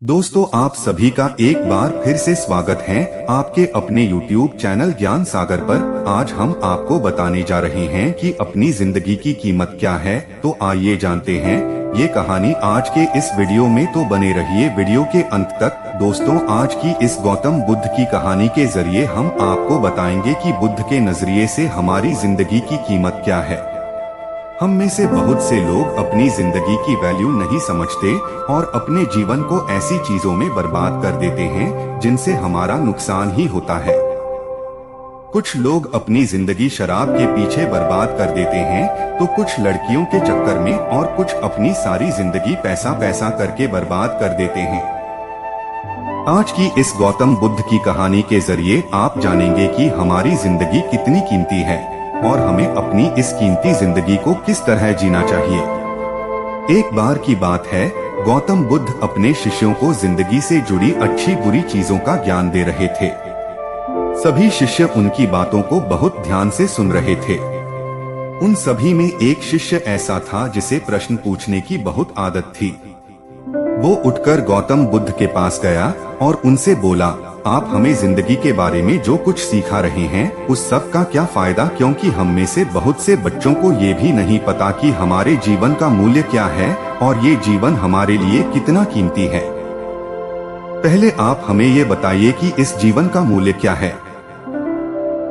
दोस्तों, आप सभी का एक बार फिर से स्वागत है आपके अपने YouTube चैनल ज्ञान सागर पर। आज हम आपको बताने जा रहे हैं कि अपनी जिंदगी की कीमत क्या है। तो आइए जानते हैं ये कहानी आज के इस वीडियो में। तो बने रहिए वीडियो के अंत तक। दोस्तों, आज की इस गौतम बुद्ध की कहानी के जरिए हम आपको बताएंगे कि बुद्ध के नजरिए से हमारी जिंदगी की कीमत क्या है। हम में से बहुत से लोग अपनी जिंदगी की वैल्यू नहीं समझते और अपने जीवन को ऐसी चीजों में बर्बाद कर देते हैं जिनसे हमारा नुकसान ही होता है। कुछ लोग अपनी जिंदगी शराब के पीछे बर्बाद कर देते हैं, तो कुछ लड़कियों के चक्कर में और कुछ अपनी सारी जिंदगी पैसा पैसा करके बर्बाद कर देते हैं। आज की इस गौतम बुद्ध की कहानी के जरिए आप जानेंगे कि हमारी जिंदगी कितनी कीमती है और हमें अपनी इस कीमती जिंदगी को किस तरह जीना चाहिए। एक बार की बात है, गौतम बुद्ध अपने शिष्यों को जिंदगी से जुड़ी अच्छी बुरी चीजों का ज्ञान दे रहे थे। सभी शिष्य उनकी बातों को बहुत ध्यान से सुन रहे थे। उन सभी में एक शिष्य ऐसा था जिसे प्रश्न पूछने की बहुत आदत थी। वो उठकर गौतम बुद्ध के पास गया और उनसे बोला, आप हमें जिंदगी के बारे में जो कुछ सिखा रहे हैं उस सब का क्या फायदा, क्योंकि हम में से बहुत से बच्चों को ये भी नहीं पता कि हमारे जीवन का मूल्य क्या है और ये जीवन हमारे लिए कितना कीमती है। पहले आप हमें ये बताइए कि इस जीवन का मूल्य क्या है।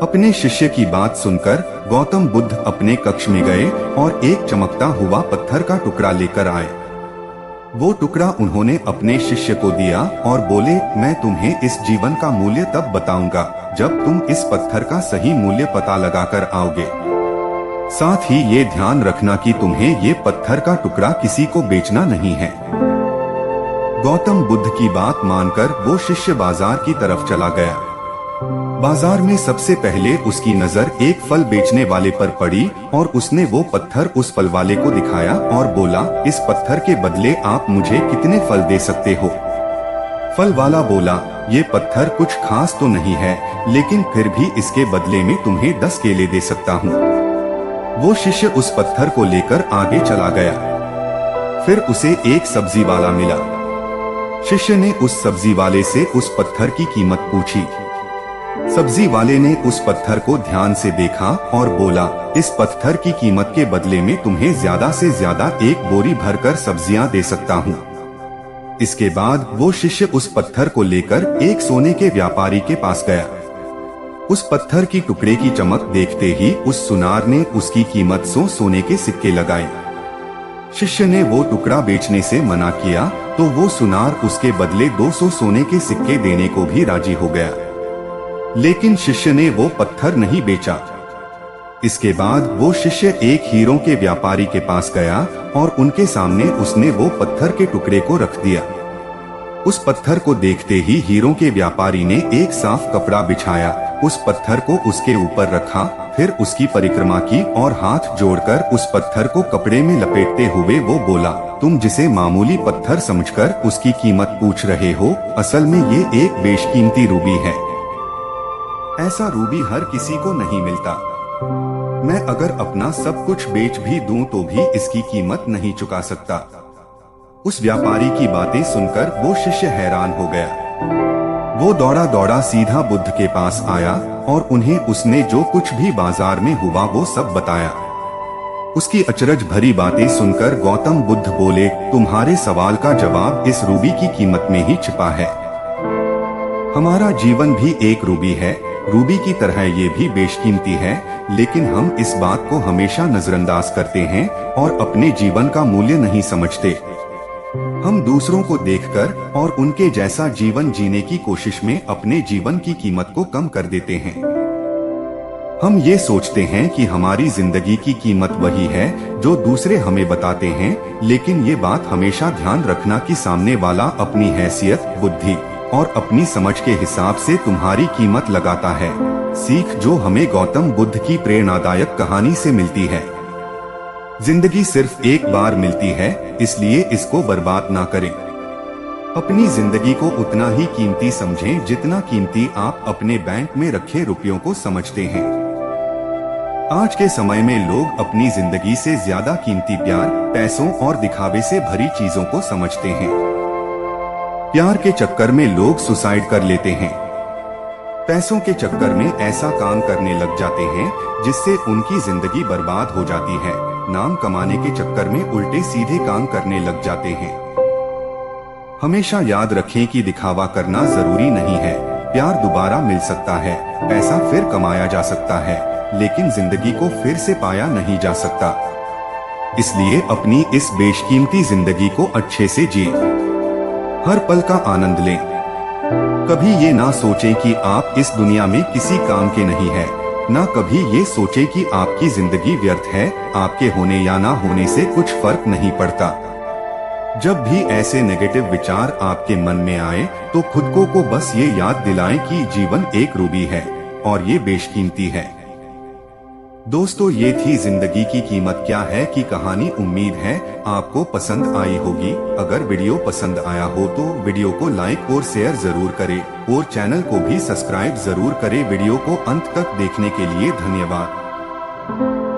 अपने शिष्य की बात सुनकर गौतम बुद्ध अपने कक्ष में गए और एक चमकता हुआ पत्थर का टुकड़ा लेकर आए। वो टुकड़ा उन्होंने अपने शिष्य को दिया और बोले, मैं तुम्हें इस जीवन का मूल्य तब बताऊंगा जब तुम इस पत्थर का सही मूल्य पता लगाकर आओगे। साथ ही ये ध्यान रखना कि तुम्हें ये पत्थर का टुकड़ा किसी को बेचना नहीं है। गौतम बुद्ध की बात मानकर वो शिष्य बाजार की तरफ चला गया। बाजार में सबसे पहले उसकी नजर एक फल बेचने वाले पर पड़ी और उसने वो पत्थर उस फल वाले को दिखाया और बोला, इस पत्थर के बदले आप मुझे कितने फल दे सकते हो। फल वाला बोला, ये पत्थर कुछ खास तो नहीं है, लेकिन फिर भी इसके बदले में तुम्हें 10 केले दे सकता हूँ। वो शिष्य उस पत्थर को लेकर आगे चला गया। फिर उसे एक सब्जी वाला मिला। शिष्य ने उस सब्जी वाले से उस पत्थर की कीमत पूछी। सब्जी वाले ने उस पत्थर को ध्यान से देखा और बोला, इस पत्थर की कीमत के बदले में तुम्हें ज्यादा से ज्यादा एक बोरी भरकर सब्जियां दे सकता हूँ। इसके बाद वो शिष्य उस पत्थर को लेकर एक सोने के व्यापारी के पास गया। उस पत्थर की टुकड़े की चमक देखते ही उस सुनार ने उसकी कीमत 100 सोने के सिक्के लगाए। शिष्य ने वो टुकड़ा बेचने से मना किया तो वो सुनार उसके बदले 200 सोने के सिक्के देने को भी राजी हो गया, लेकिन शिष्य ने वो पत्थर नहीं बेचा। इसके बाद वो शिष्य एक हीरों के व्यापारी के पास गया और उनके सामने उसने वो पत्थर के टुकड़े को रख दिया। उस पत्थर को देखते ही हीरों के व्यापारी ने एक साफ कपड़ा बिछाया, उस पत्थर को उसके ऊपर रखा, फिर उसकी परिक्रमा की और हाथ जोड़कर उस पत्थर को कपड़े में लपेटते हुए वो बोला, तुम जिसे मामूली पत्थर समझकर उसकी कीमत पूछ रहे हो, असल में ये एक बेशकीमती रूबी है। ऐसा रूबी हर किसी को नहीं मिलता। मैं अगर अपना सब कुछ बेच भी दूं तो भी इसकी कीमत नहीं चुका सकता। उस व्यापारी की बातें सुनकर वो शिष्य हैरान हो गया। वो दौड़ा दौड़ा सीधा बुद्ध के पास आया और उन्हें उसने जो कुछ भी बाजार में हुआ वो सब बताया। उसकी अचरज भरी बातें सुनकर गौतम बुद्ध बोले, तुम्हारे सवाल का जवाब इस रूबी की कीमत में ही छिपा है। हमारा जीवन भी एक रूबी है। रूबी की तरह ये भी बेशकीमती है, लेकिन हम इस बात को हमेशा नजरअंदाज करते हैं और अपने जीवन का मूल्य नहीं समझते। हम दूसरों को देखकर और उनके जैसा जीवन जीने की कोशिश में अपने जीवन की कीमत को कम कर देते हैं। हम ये सोचते हैं कि हमारी जिंदगी की कीमत वही है जो दूसरे हमें बताते हैं, लेकिन ये बात हमेशा ध्यान रखना कि सामने वाला अपनी हैसियत, बुद्धि और अपनी समझ के हिसाब से तुम्हारी कीमत लगाता है। सीख जो हमें गौतम बुद्ध की प्रेरणादायक कहानी से मिलती है। जिंदगी सिर्फ एक बार मिलती है, इसलिए इसको बर्बाद ना करें। अपनी जिंदगी को उतना ही कीमती समझें जितना कीमती आप अपने बैंक में रखे रुपयों को समझते हैं। आज के समय में लोग अपनी जिंदगी से ज्यादा कीमती प्यार, पैसों और दिखावे से भरी चीजों को समझते हैं। प्यार के चक्कर में लोग सुसाइड कर लेते हैं। पैसों के चक्कर में ऐसा काम करने लग जाते हैं जिससे उनकी जिंदगी बर्बाद हो जाती है। नाम कमाने के चक्कर में उल्टे सीधे काम करने लग जाते हैं। हमेशा याद रखें कि दिखावा करना जरूरी नहीं है। प्यार दोबारा मिल सकता है, पैसा फिर कमाया जा सकता है, लेकिन जिंदगी को फिर से पाया नहीं जा सकता। इसलिए अपनी इस बेशकीमती जिंदगी को अच्छे से जिए, हर पल का आनंद लें। कभी ये ना सोचें कि आप इस दुनिया में किसी काम के नहीं है, ना कभी ये सोचें कि आपकी जिंदगी व्यर्थ है। आपके होने या ना होने से कुछ फर्क नहीं पड़ता। जब भी ऐसे नेगेटिव विचार आपके मन में आए तो खुद को बस ये याद दिलाएं कि जीवन एक रूबी है और ये बेशकीमती है। दोस्तों, ये थी जिंदगी की कीमत क्या है की कहानी। उम्मीद है आपको पसंद आई होगी। अगर वीडियो पसंद आया हो तो वीडियो को लाइक और शेयर जरूर करें और चैनल को भी सब्सक्राइब जरूर करें। वीडियो को अंत तक देखने के लिए धन्यवाद।